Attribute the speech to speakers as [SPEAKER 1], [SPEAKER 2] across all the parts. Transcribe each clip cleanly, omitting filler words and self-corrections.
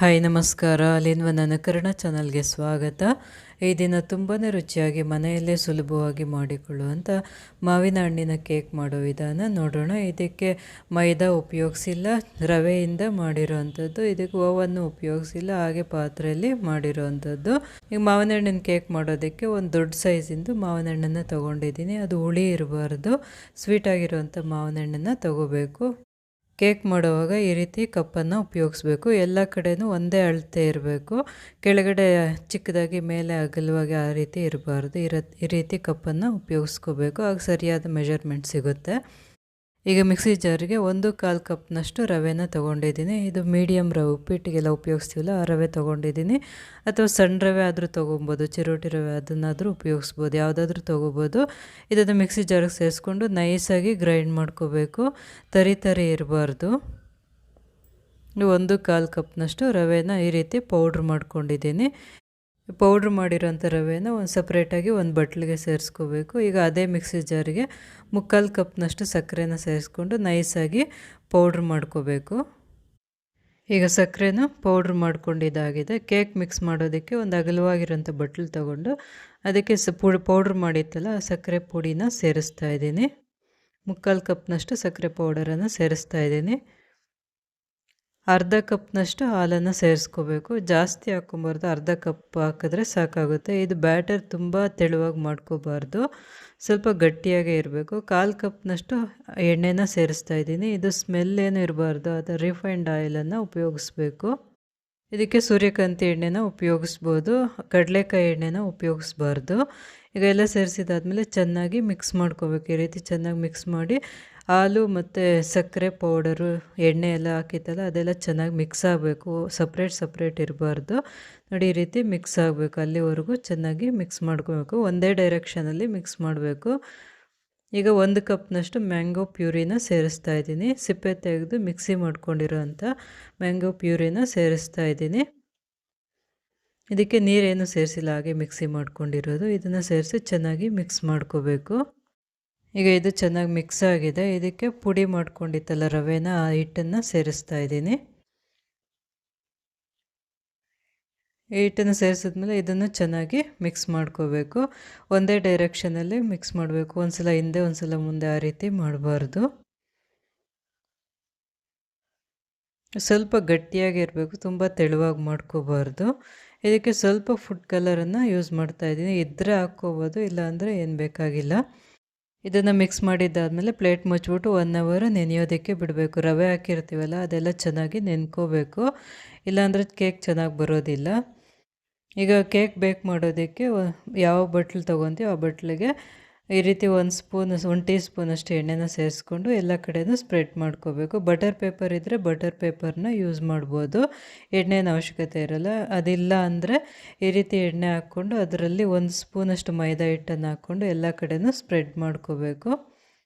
[SPEAKER 1] Hi ನಮಸ್ಕಾರ. ಅಲ್ಲಿನ್ವ ನನ್ನ ಕನ್ನಡ ಚಾನಲ್ಗೆ ಸ್ವಾಗತ. ಈ ದಿನ ತುಂಬಾ ರುಚಿಯಾಗಿ ಮನೆಯಲ್ಲೇ ಸುಲಭವಾಗಿ ಮಾಡಿಕೊಳ್ಳುವಂಥ ಮಾವಿನ ಹಣ್ಣಿನ ಕೇಕ್ ಮಾಡೋ ವಿಧಾನ ನೋಡೋಣ. ಇದಕ್ಕೆ ಮೈದಾ ಉಪಯೋಗಿಸಿಲ್ಲ, ರವೆಯಿಂದ ಮಾಡಿರೋವಂಥದ್ದು. ಇದಕ್ಕೆ ಓವನ್ನು ಉಪಯೋಗಿಸಿಲ್ಲ, ಹಾಗೆ ಪಾತ್ರೆಯಲ್ಲಿ ಮಾಡಿರೋವಂಥದ್ದು. ಈಗ ಮಾವಿನ ಹಣ್ಣಿನ ಕೇಕ್ ಮಾಡೋದಕ್ಕೆ ಒಂದು ದೊಡ್ಡ ಸೈಜಿಂದು ಮಾವಿನ ಹಣ್ಣನ್ನು ತೊಗೊಂಡಿದ್ದೀನಿ. ಅದು ಹುಳಿ ಇರಬಾರ್ದು, ಸ್ವೀಟಾಗಿರುವಂಥ ಮಾವಿನ ಹಣ್ಣನ್ನು ತೊಗೋಬೇಕು. ಕೇಕ್ ಮಾಡುವಾಗ ಈ ರೀತಿ ಕಪ್ಪನ್ನು ಉಪಯೋಗಿಸ್ಬೇಕು. ಎಲ್ಲ ಕಡೆಯೂ ಒಂದೇ ಅಳತೆ ಇರಬೇಕು. ಕೆಳಗಡೆ ಚಿಕ್ಕದಾಗಿ ಮೇಲೆ ಅಗಲವಾಗಿ ಆ ರೀತಿ ಇರಬಾರ್ದು. ಈ ರೀತಿ ಕಪ್ಪನ್ನು ಉಪಯೋಗಿಸ್ಕೋಬೇಕು. ಆಗ ಸರಿಯಾದ ಮೆಜರ್ಮೆಂಟ್ ಸಿಗುತ್ತೆ. ಈಗ ಮಿಕ್ಸಿ ಜಾರಿಗೆ 1/4 ಕಪ್ನಷ್ಟು ರವೆನ ತೊಗೊಂಡಿದ್ದೀನಿ. ಇದು ಮೀಡಿಯಮ್ ರವೆ, ಉಪ್ಪಿಟ್ಟಿಗೆಲ್ಲ ಉಪಯೋಗಿಸ್ತೀವಲ್ಲ ಆ ರವೆ ತೊಗೊಂಡಿದ್ದೀನಿ. ಅಥವಾ ಸಣ್ಣ ರವೆ ಆದರೂ ತೊಗೊಬೋದು, ಚಿರೋಟಿ ರವೆ ಅದನ್ನಾದರೂ ಉಪಯೋಗಿಸ್ಬೋದು, ಯಾವುದಾದ್ರೂ ತೊಗೋಬೋದು. ಇದನ್ನು ಮಿಕ್ಸಿ ಜಾರಿಗೆ ಸೇರಿಸ್ಕೊಂಡು ನೈಸಾಗಿ ಗ್ರೈಂಡ್ ಮಾಡ್ಕೋಬೇಕು. ತರಿ ಇರಬಾರ್ದು. 1/4 ಕಪ್ನಷ್ಟು ರವೆನ ಈ ರೀತಿ ಪೌಡ್ರ್ ಮಾಡ್ಕೊಂಡಿದ್ದೀನಿ. ಪೌಡ್ರ್ ಮಾಡಿರೋಂಥ ರವೆನ ಸಪ್ರೇಟಾಗಿ ಒಂದು ಬಟ್ಲಿಗೆ ಸೇರಿಸ್ಕೋಬೇಕು. ಈಗ ಅದೇ ಮಿಕ್ಸಿ ಜಾರಿಗೆ 3/4 ಕಪ್ನಷ್ಟು ಸಕ್ಕರೆನ ಸೇರಿಸ್ಕೊಂಡು ನೈಸಾಗಿ ಪೌಡ್ರ್ ಮಾಡ್ಕೋಬೇಕು. ಈಗ ಸಕ್ಕರೆನ ಪೌಡ್ರ್ ಮಾಡ್ಕೊಂಡಿದ್ದಾಗಿದೆ. ಕೇಕ್ ಮಿಕ್ಸ್ ಮಾಡೋದಕ್ಕೆ ಒಂದು ಅಗಲವಾಗಿರೋಂಥ ಬಟ್ಲು ತೊಗೊಂಡು ಅದಕ್ಕೆ ಪೌಡ್ರ್ ಮಾಡಿತ್ತಲ್ಲ ಆ ಸಕ್ಕರೆ ಪುಡಿನ ಸೇರಿಸ್ತಾ ಇದ್ದೀನಿ. 3/4 ಕಪ್ನಷ್ಟು ಸಕ್ಕರೆ ಪೌಡರನ್ನು ಸೇರಿಸ್ತಾ ಇದ್ದೀನಿ. ಅರ್ಧ ಕಪ್ನಷ್ಟು ಹಾಲನ್ನು ಸೇರಿಸ್ಕೋಬೇಕು. ಜಾಸ್ತಿ ಹಾಕ್ಕೊಬಾರ್ದು, ಅರ್ಧ ಕಪ್ ಹಾಕಿದ್ರೆ ಸಾಕಾಗುತ್ತೆ. ಇದು ಬ್ಯಾಟರ್ ತುಂಬ ತೆಳುವಾಗಿ ಮಾಡ್ಕೋಬಾರ್ದು, ಸ್ವಲ್ಪ ಗಟ್ಟಿಯಾಗೇ ಇರಬೇಕು. 1/4 ಕಪ್ನಷ್ಟು ಎಣ್ಣೆನ ಸೇರಿಸ್ತಾ ಇದ್ದೀನಿ. ಇದು ಸ್ಮೆಲ್ ಏನು ಇರಬಾರ್ದು, ಅದು ರಿಫೈನ್ಡ್ ಆಯಿಲನ್ನು ಉಪಯೋಗಿಸ್ಬೇಕು. ಇದಕ್ಕೆ ಸೂರ್ಯಕಾಂತಿ ಎಣ್ಣೆನ ಉಪಯೋಗಿಸ್ಬೋದು, ಕಡಲೆಕಾಯಿ ಎಣ್ಣೆನ ಉಪಯೋಗಿಸ್ಬಾರ್ದು. ಈಗ ಎಲ್ಲ ಸೇರಿಸಿದಾದ್ಮೇಲೆ ಚೆನ್ನಾಗಿ ಮಿಕ್ಸ್ ಮಾಡ್ಕೋಬೇಕು. ಈ ರೀತಿ ಚೆನ್ನಾಗಿ ಮಿಕ್ಸ್ ಮಾಡಿ ಹಾಲು ಮತ್ತು ಸಕ್ಕರೆ ಪೌಡರು ಎಣ್ಣೆ ಎಲ್ಲ ಹಾಕಿತ್ತಲ್ಲ ಅದೆಲ್ಲ ಚೆನ್ನಾಗಿ ಮಿಕ್ಸ್ ಆಗಬೇಕು. ಸಪ್ರೇಟ್ ಇರಬಾರ್ದು. ನೋಡಿ ಈ ರೀತಿ ಮಿಕ್ಸ್ ಆಗಬೇಕು. ಅಲ್ಲಿವರೆಗೂ ಚೆನ್ನಾಗಿ ಮಿಕ್ಸ್ ಮಾಡ್ಕೋಬೇಕು. ಒಂದೇ ಡೈರೆಕ್ಷನಲ್ಲಿ ಮಿಕ್ಸ್ ಮಾಡಬೇಕು. ಈಗ 1 ಕಪ್ನಷ್ಟು ಮ್ಯಾಂಗೋ ಪ್ಯೂರಿನ ಸೇರಿಸ್ತಾ ಇದ್ದೀನಿ. ಸಿಪ್ಪೆ ತೆಗೆದು ಮಿಕ್ಸಿ ಮಾಡ್ಕೊಂಡಿರೋಂಥ ಮ್ಯಾಂಗೋ ಪ್ಯೂರಿನ ಸೇರಿಸ್ತಾ ಇದ್ದೀನಿ. ಇದಕ್ಕೆ ನೀರೇನು ಸೇರಿಸಿಲ್ಲ, ಹಾಗೆ ಮಿಕ್ಸಿ ಮಾಡ್ಕೊಂಡಿರೋದು. ಇದನ್ನು ಸೇರಿಸಿ ಚೆನ್ನಾಗಿ ಮಿಕ್ಸ್ ಮಾಡ್ಕೋಬೇಕು. ಈಗ ಇದು ಚೆನ್ನಾಗಿ ಮಿಕ್ಸ್ ಆಗಿದೆ. ಇದಕ್ಕೆ ಪುಡಿ ಮಾಡ್ಕೊಂಡಿತ್ತಲ್ಲ ರವೆನ, ಆ ಹಿಟ್ಟನ್ನು ಸೇರಿಸ್ತಾ ಇದ್ದೀನಿ. ಈ ಹಿಟ್ಟನ್ನು ಸೇರಿಸಿದ್ಮೇಲೆ ಇದನ್ನು ಚೆನ್ನಾಗಿ ಮಿಕ್ಸ್ ಮಾಡ್ಕೋಬೇಕು. ಒಂದೇ ಡೈರೆಕ್ಷನಲ್ಲಿ ಮಿಕ್ಸ್ ಮಾಡಬೇಕು. ಒಂದು ಸಲ ಹಿಂದೆ ಒಂದು ಸಲ ಮುಂದೆ ಆ ರೀತಿ ಮಾಡಬಾರ್ದು. ಸ್ವಲ್ಪ ಗಟ್ಟಿಯಾಗಿರಬೇಕು, ತುಂಬ ತೆಳುವಾಗಿ ಮಾಡ್ಕೋಬಾರ್ದು. ಇದಕ್ಕೆ ಸ್ವಲ್ಪ ಫುಡ್ ಕಲರನ್ನು ಯೂಸ್ ಮಾಡ್ತಾ ಇದ್ದೀನಿ. ಇದ್ದರೆ ಹಾಕ್ಕೋಬೋದು, ಇಲ್ಲಾಂದರೆ ಏನು ಬೇಕಾಗಿಲ್ಲ. ಇದನ್ನು ಮಿಕ್ಸ್ ಮಾಡಿದ್ದಾದಮೇಲೆ ಪ್ಲೇಟ್ ಮುಚ್ಚಿಬಿಟ್ಟು 1 ಅವರ್ ನೆನೆಯೋದಕ್ಕೆ ಬಿಡಬೇಕು. ರವೆ ಹಾಕಿರ್ತೀವಲ್ಲ ಅದೆಲ್ಲ ಚೆನ್ನಾಗಿ ನೆನ್ಕೋಬೇಕು, ಇಲ್ಲಾಂದರೆ ಕೇಕ್ ಚೆನ್ನಾಗಿ ಬರೋದಿಲ್ಲ. ಈಗ ಕೇಕ್ ಬೇಕ್ ಮಾಡೋದಕ್ಕೆ ಯಾವ ಬಟ್ಲು ತೊಗೊತೀವಿ ಆ ಬಟ್ಲಿಗೆ ಈ ರೀತಿ 1 ಟೀ ಸ್ಪೂನಷ್ಟು ಎಣ್ಣೆನ ಸೇರಿಸ್ಕೊಂಡು ಎಲ್ಲ ಕಡೆಯೂ ಸ್ಪ್ರೆಡ್ ಮಾಡ್ಕೋಬೇಕು. ಬಟರ್ ಪೇಪರ್ ಇದ್ದರೆ ಬಟರ್ ಪೇಪರ್ನ ಯೂಸ್ ಮಾಡ್ಬೋದು, ಎಣ್ಣೆನ ಅವಶ್ಯಕತೆ ಇರೋಲ್ಲ. ಅದಿಲ್ಲ ಅಂದರೆ ಈ ರೀತಿ ಎಣ್ಣೆ ಹಾಕ್ಕೊಂಡು ಅದರಲ್ಲಿ 1 ಸ್ಪೂನಷ್ಟು ಮೈದಾ ಹಿಟ್ಟನ್ನು ಹಾಕ್ಕೊಂಡು ಎಲ್ಲ ಕಡೆಯೂ ಸ್ಪ್ರೆಡ್ ಮಾಡ್ಕೋಬೇಕು.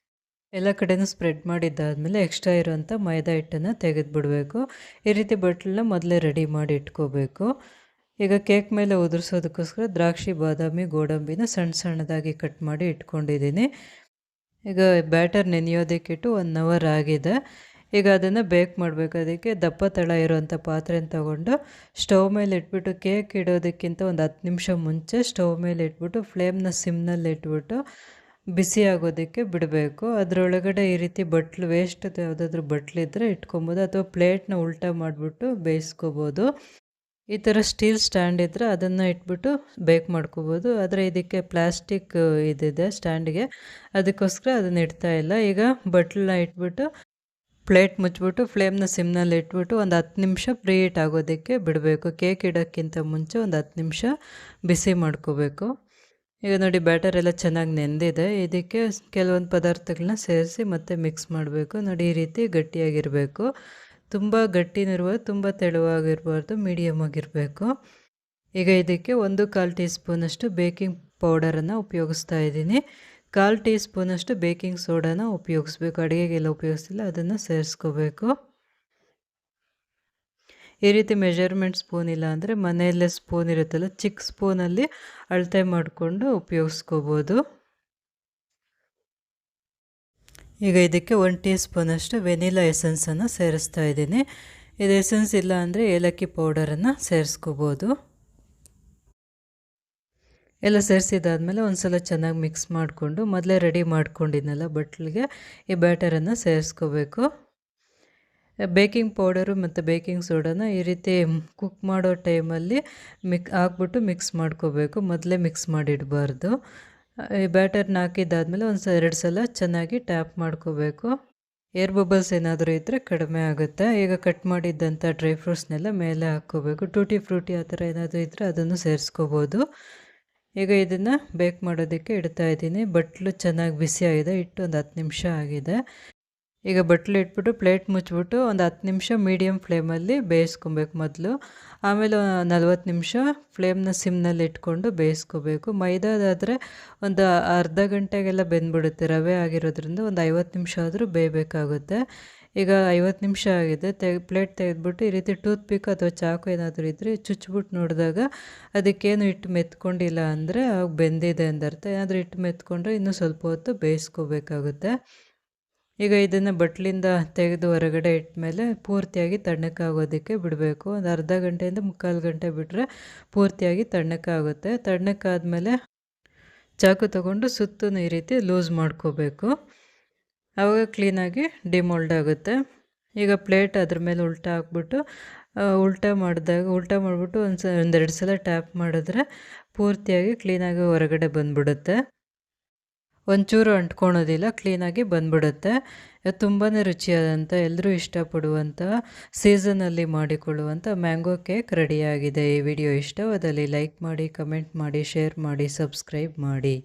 [SPEAKER 1] ಎಲ್ಲ ಕಡೆಯೂ ಸ್ಪ್ರೆಡ್ ಮಾಡಿದ್ದಾದಮೇಲೆ ಎಕ್ಸ್ಟ್ರಾ ಇರೋಂಥ ಮೈದಾ ಹಿಟ್ಟನ್ನು ತೆಗೆದುಬಿಡಬೇಕು. ಈ ರೀತಿ ಬಟ್ಲನ್ನ ಮೊದಲೇ ರೆಡಿ ಮಾಡಿ ಇಟ್ಕೋಬೇಕು. ಈಗ ಕೇಕ್ ಮೇಲೆ ಉದುರಿಸೋದಕ್ಕೋಸ್ಕರ ದ್ರಾಕ್ಷಿ, ಬಾದಾಮಿ, ಗೋಡಂಬಿನ ಸಣ್ಣದಾಗಿ ಕಟ್ ಮಾಡಿ ಇಟ್ಕೊಂಡಿದ್ದೀನಿ. ಈಗ ಬ್ಯಾಟರ್ ನೆನೆಯೋದಕ್ಕಿಟ್ಟು 1 ಅವರ್ ಆಗಿದೆ. ಈಗ ಅದನ್ನು ಬೇಕ್ ಮಾಡಬೇಕು. ಅದಕ್ಕೆ ದಪ್ಪ ತಳ ಇರೋವಂಥ ಪಾತ್ರೆನ ತೊಗೊಂಡು ಸ್ಟವ್ ಮೇಲೆ ಇಟ್ಬಿಟ್ಟು ಕೇಕ್ ಇಡೋದಕ್ಕಿಂತ ಒಂದು 10 ನಿಮಿಷ ಮುಂಚೆ ಸ್ಟವ್ ಮೇಲೆ ಇಟ್ಬಿಟ್ಟು ಫ್ಲೇಮ್ನ ಸಿಮ್ನಲ್ಲಿ ಇಟ್ಬಿಟ್ಟು ಬಿಸಿ ಆಗೋದಕ್ಕೆ ಬಿಡಬೇಕು. ಅದರೊಳಗಡೆ ಈ ರೀತಿ ಬಟ್ಲು ವೇಸ್ಟ್ ಯಾವುದಾದ್ರೂ ಬಟ್ಲಿದ್ದರೆ ಇಟ್ಕೊಬೋದು, ಅಥವಾ ಪ್ಲೇಟ್ನ ಉಲ್ಟಾ ಮಾಡಿಬಿಟ್ಟು ಬೇಯಿಸ್ಕೋಬೋದು. ಈ ಥರ ಸ್ಟೀಲ್ ಸ್ಟ್ಯಾಂಡ್ ಇದ್ದರೆ ಅದನ್ನು ಇಟ್ಬಿಟ್ಟು ಬೇಕ್ ಮಾಡ್ಕೋಬೋದು. ಆದರೆ ಇದಕ್ಕೆ ಪ್ಲಾಸ್ಟಿಕ್ ಇದಿದೆ ಸ್ಟ್ಯಾಂಡಿಗೆ, ಅದಕ್ಕೋಸ್ಕರ ಅದನ್ನು ಇಡ್ತಾ ಇಲ್ಲ. ಈಗ ಬಟ್ಲನ್ನ ಇಟ್ಬಿಟ್ಟು ಪ್ಲೇಟ್ ಮುಚ್ಚಿಬಿಟ್ಟು ಫ್ಲೇಮ್ನ ಸಿಮ್ನಲ್ಲಿ ಇಟ್ಬಿಟ್ಟು ಒಂದು 10 ನಿಮಿಷ ಪ್ರೀ ಹೀಟ್ ಆಗೋದಕ್ಕೆ ಬಿಡಬೇಕು. ಕೇಕ್ ಇಡೋಕ್ಕಿಂತ ಮುಂಚೆ ಒಂದು 10 ನಿಮಿಷ ಬಿಸಿ ಮಾಡ್ಕೋಬೇಕು. ಈಗ ನೋಡಿ ಬ್ಯಾಟರ್ ಎಲ್ಲ ಚೆನ್ನಾಗಿ ನೆಂದಿದೆ. ಇದಕ್ಕೆ ಕೆಲವೊಂದು ಪದಾರ್ಥಗಳನ್ನ ಸೇರಿಸಿ ಮತ್ತೆ ಮಿಕ್ಸ್ ಮಾಡಬೇಕು. ನೋಡಿ ಈ ರೀತಿ ಗಟ್ಟಿಯಾಗಿರಬೇಕು. ತುಂಬ ಗಟ್ಟಿನೂ ಇರ್ಬಾರ್ದು, ತುಂಬ ತೆಳುವಾಗಿರಬಾರ್ದು, ಮೀಡಿಯಮ್ ಆಗಿರಬೇಕು. ಈಗ ಇದಕ್ಕೆ 1/4 ಟೀ ಸ್ಪೂನಷ್ಟು ಬೇಕಿಂಗ್ ಪೌಡರನ್ನು ಉಪಯೋಗಿಸ್ತಾ ಇದ್ದೀನಿ. 1/4 ಟೀ ಸ್ಪೂನಷ್ಟು ಬೇಕಿಂಗ್ ಸೋಡಾನ ಉಪಯೋಗಿಸ್ಬೇಕು. ಅಡುಗೆಗೆಲ್ಲ ಉಪಯೋಗಿಸ್ತಿಲ್ಲ, ಅದನ್ನು ಸೇರಿಸ್ಕೋಬೇಕು. ಈ ರೀತಿ ಮೆಜರ್ಮೆಂಟ್ ಸ್ಪೂನ್ ಇಲ್ಲ ಅಂದರೆ ಮನೆಯಲ್ಲೇ ಸ್ಪೂನ್ ಇರುತ್ತಲ್ಲ, ಚಿಕ್ಕ ಸ್ಪೂನಲ್ಲಿ ಅಳತೆ ಮಾಡಿಕೊಂಡು ಉಪಯೋಗಿಸ್ಕೋಬೋದು. ಈಗ ಇದಕ್ಕೆ 1 ಟೀ ಸ್ಪೂನಷ್ಟು ವೆನಿಲಾ ಎಸೆನ್ಸನ್ನು ಸೇರಿಸ್ತಾ ಇದ್ದೀನಿ. ಇದು ಎಸೆನ್ಸ್ ಇಲ್ಲ ಅಂದರೆ ಏಲಕ್ಕಿ ಪೌಡರನ್ನು ಸೇರಿಸ್ಕೋಬೋದು. ಎಲ್ಲ ಸೇರಿಸಿದಾದ್ಮೇಲೆ ಒಂದು ಸಲ ಚೆನ್ನಾಗಿ ಮಿಕ್ಸ್ ಮಾಡಿಕೊಂಡು ಮೊದಲೇ ರೆಡಿ ಮಾಡ್ಕೊಂಡಿದ್ನಲ್ಲ ಬಟ್ಲಿಗೆ ಈ ಬ್ಯಾಟರನ್ನು ಸೇರಿಸ್ಕೋಬೇಕು. ಬೇಕಿಂಗ್ ಪೌಡರು ಮತ್ತು ಬೇಕಿಂಗ್ ಸೋಡಾನ ಈ ರೀತಿ ಕುಕ್ ಮಾಡೋ ಟೈಮಲ್ಲಿ ಹಾಕ್ಬಿಟ್ಟು ಮಿಕ್ಸ್ ಮಾಡ್ಕೋಬೇಕು. ಮೊದಲೇ ಮಿಕ್ಸ್ ಮಾಡಿಡಬಾರ್ದು. ಈ ಬ್ಯಾಟರ್ನ ಹಾಕಿದ್ದಾದಮೇಲೆ ಎರಡು ಸಲ ಚೆನ್ನಾಗಿ ಟ್ಯಾಪ್ ಮಾಡ್ಕೋಬೇಕು. ಏರ್ ಬಬಲ್ಸ್ ಏನಾದರೂ ಇದ್ದರೆ ಕಡಿಮೆ ಆಗುತ್ತೆ. ಈಗ ಕಟ್ ಮಾಡಿದ್ದಂಥ ಡ್ರೈ ಫ್ರೂಟ್ಸ್ನೆಲ್ಲ ಮೇಲೆ ಹಾಕ್ಕೋಬೇಕು. ಟೂಟಿ ಫ್ರೂಟಿ ಆ ಥರ ಏನಾದರೂ ಇದ್ದರೆ ಅದನ್ನು ಸೇರಿಸ್ಕೋಬೋದು. ಈಗ ಇದನ್ನು ಬೇಕ್ ಮಾಡೋದಕ್ಕೆ ಇಡ್ತಾಯಿದ್ದೀನಿ. ಬಟ್ಲು ಚೆನ್ನಾಗಿ ಬಿಸಿ ಆಗಿದೆ. ಇಟ್ಟು ಒಂದು 10 ನಿಮಿಷ ಆಗಿದೆ. ಈಗ ಬಟ್ಲು ಇಟ್ಬಿಟ್ಟು ಪ್ಲೇಟ್ ಮುಚ್ಚಿಬಿಟ್ಟು ಒಂದು 10 ನಿಮಿಷ ಮೀಡಿಯಮ್ ಫ್ಲೇಮಲ್ಲಿ ಬೇಯಿಸ್ಕೊಬೇಕು ಮೊದಲು. ಆಮೇಲೆ 40 ನಿಮಿಷ ಫ್ಲೇಮ್ನ ಸಿಮ್ನಲ್ಲಿ ಇಟ್ಕೊಂಡು ಬೇಯಿಸ್ಕೋಬೇಕು. ಮೈದಾದಾದರೆ ಒಂದು ಅರ್ಧ ಗಂಟೆಗೆಲ್ಲ ಬೆಂದ್ಬಿಡುತ್ತೆ. ರವೆ ಆಗಿರೋದ್ರಿಂದ ಒಂದು 50 ನಿಮಿಷ ಆದರೂ ಬೇಯಬೇಕಾಗುತ್ತೆ. ಈಗ 50 ನಿಮಿಷ ಆಗಿದೆ. ಪ್ಲೇಟ್ ತೆಗೆದ್ಬಿಟ್ಟು ಈ ರೀತಿ ಟೂತ್ ಪಿಕ್ ಅಥವಾ ಚಾಕು ಏನಾದರೂ ಇದ್ದರೆ ಚುಚ್ಚಿಬಿಟ್ಟು ನೋಡಿದಾಗ ಅದಕ್ಕೇನು ಹಿಟ್ಟು ಮೆತ್ಕೊಂಡಿಲ್ಲ ಅಂದರೆ ಅವಾಗ ಬೆಂದಿದೆ ಅಂದರ್ಥ. ಏನಾದರೂ ಹಿಟ್ಟು ಮೆತ್ಕೊಂಡ್ರೆ ಇನ್ನೂ ಸ್ವಲ್ಪ ಹೊತ್ತು ಬೇಯಿಸ್ಕೋಬೇಕಾಗುತ್ತೆ. ಈಗ ಇದನ್ನು ಬಟ್ಲಿಂದ ತೆಗೆದು ಹೊರಗಡೆ ಇಟ್ಮೇಲೆ ಪೂರ್ತಿಯಾಗಿ ತಣ್ಣಕ್ಕಾಗೋದಕ್ಕೆ ಬಿಡಬೇಕು. ಒಂದು ಅರ್ಧ ಗಂಟೆಯಿಂದ ಮುಕ್ಕಾಲು ಗಂಟೆ ಬಿಟ್ಟರೆ ಪೂರ್ತಿಯಾಗಿ ತಣ್ಣಕ್ಕಾಗುತ್ತೆ. ತಣ್ಣಕ್ಕಾದಮೇಲೆ ಚಾಕು ತೊಗೊಂಡು ಸುತ್ತೂ ಈ ರೀತಿ ಲೂಸ್ ಮಾಡ್ಕೋಬೇಕು. ಆವಾಗ ಕ್ಲೀನಾಗಿ ಡಿಮೋಲ್ಡ್ ಆಗುತ್ತೆ. ಈಗ ಪ್ಲೇಟ್ ಅದ್ರ ಮೇಲೆ ಉಲ್ಟಾ ಹಾಕ್ಬಿಟ್ಟು ಉಲ್ಟಾ ಮಾಡಿಬಿಟ್ಟು ಒಂದೆರಡು ಸಲ ಟ್ಯಾಪ್ ಮಾಡಿದ್ರೆ ಪೂರ್ತಿಯಾಗಿ ಕ್ಲೀನಾಗಿ ಹೊರಗಡೆ ಬಂದ್ಬಿಡುತ್ತೆ. ಒಂಚೂರು ಅಂಟ್ಕೊಳೋದಿಲ್ಲ, ಕ್ಲೀನಾಗಿ ಬಂದ್ಬಿಡುತ್ತೆ. ತುಂಬಾ ರುಚಿಯಾದಂಥ ಎಲ್ಲರೂ ಇಷ್ಟಪಡುವಂಥ ಸೀಸನಲ್ಲಿ ಮಾಡಿಕೊಳ್ಳುವಂಥ ಮ್ಯಾಂಗೋ ಕೇಕ್ ರೆಡಿಯಾಗಿದೆ. ಈ ವಿಡಿಯೋ ಇಷ್ಟವಾದಲ್ಲಿ ಲೈಕ್ ಮಾಡಿ, ಕಮೆಂಟ್ ಮಾಡಿ, ಶೇರ್ ಮಾಡಿ, ಸಬ್ಸ್ಕ್ರೈಬ್ ಮಾಡಿ.